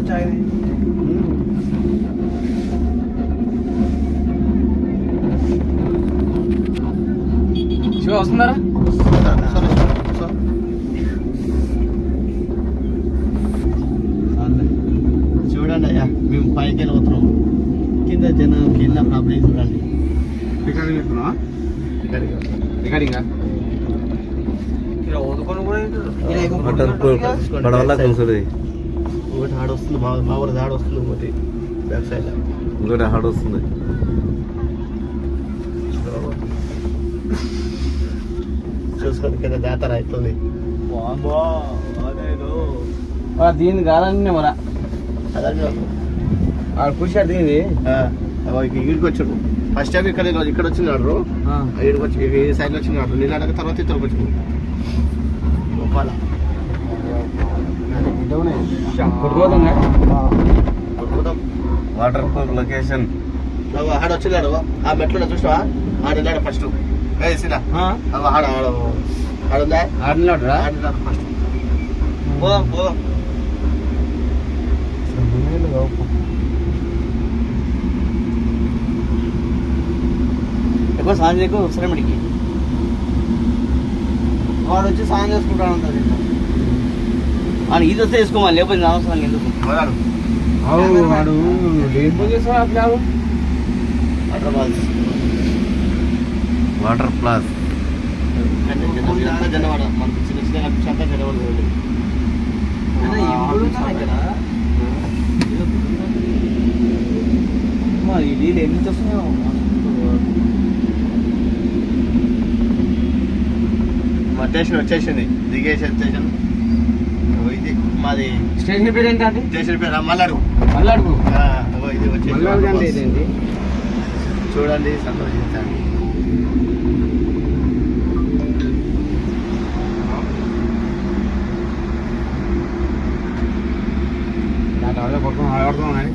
చాయ్ శివ వస్తున్నారా? చూడండి అయ్యా, మేము పైకి వెళ్ళిపోతున్నాం. కింద జనం కింద ప్రాబ్లం చూడండి. రికార్డింగ్ చేస్తున్నావా? రికార్డింగ్ ఒకటి హాడ్ వస్తుంది, మా ఊరి హాడ్ వస్తుంది, ఒకటి బ్యాక్ సైడ్ ఇంకోటి హార్డ్ వస్తుంది. చూసుకోండి కింద జాతర అవుతుంది. దీని కాదని మన పురుషాడు దీనిది ఇడికి వచ్చాడు. ఫస్ట్ టైం ఇక్కడ వచ్చినాడు, ఇక్కడికి వచ్చి ఈ సైడ్లో వచ్చినాడు. నీళ్ళు అడగ తర్వాత ఇతరులకు వచ్చాడు. Water proof location. ఆడ వచ్చినాడు, ఆ మెట్లో చూసినావా? ఆడ వెళ్ళాడు ఫస్ట్. ఆడుందా ఫస్ట్. పోదాం పోదాం. ఎక్కువ స్నానం చేయకు శ్రమిడికి వాడు వచ్చి స్నానం చేసుకుంటాను ఉంటుంది. వాడు ఇది వస్తే వేసుకోవాలి, లేకపోతే అవసరం ఎందుకు వాడు ఏం చేస్తాడు అట్లా. వాటర్ ప్లస్ జనవాడ మనకి చిన్న చిన్న కనిపించాక జనవాడ ఇది ఎన్ని వస్తున్నాయో. మా స్టేషన్ వచ్చేసింది, దిగేసి స్టేషన్. ఇది మాది స్టేషన్ పేరు ఏంటంటే? స్టేషన్ పేరు మల్లాడు. మల్లాడు ఇది వచ్చేసి చూడండి, సంతోషించండి. పక్కన ఆడుతున్నాయి.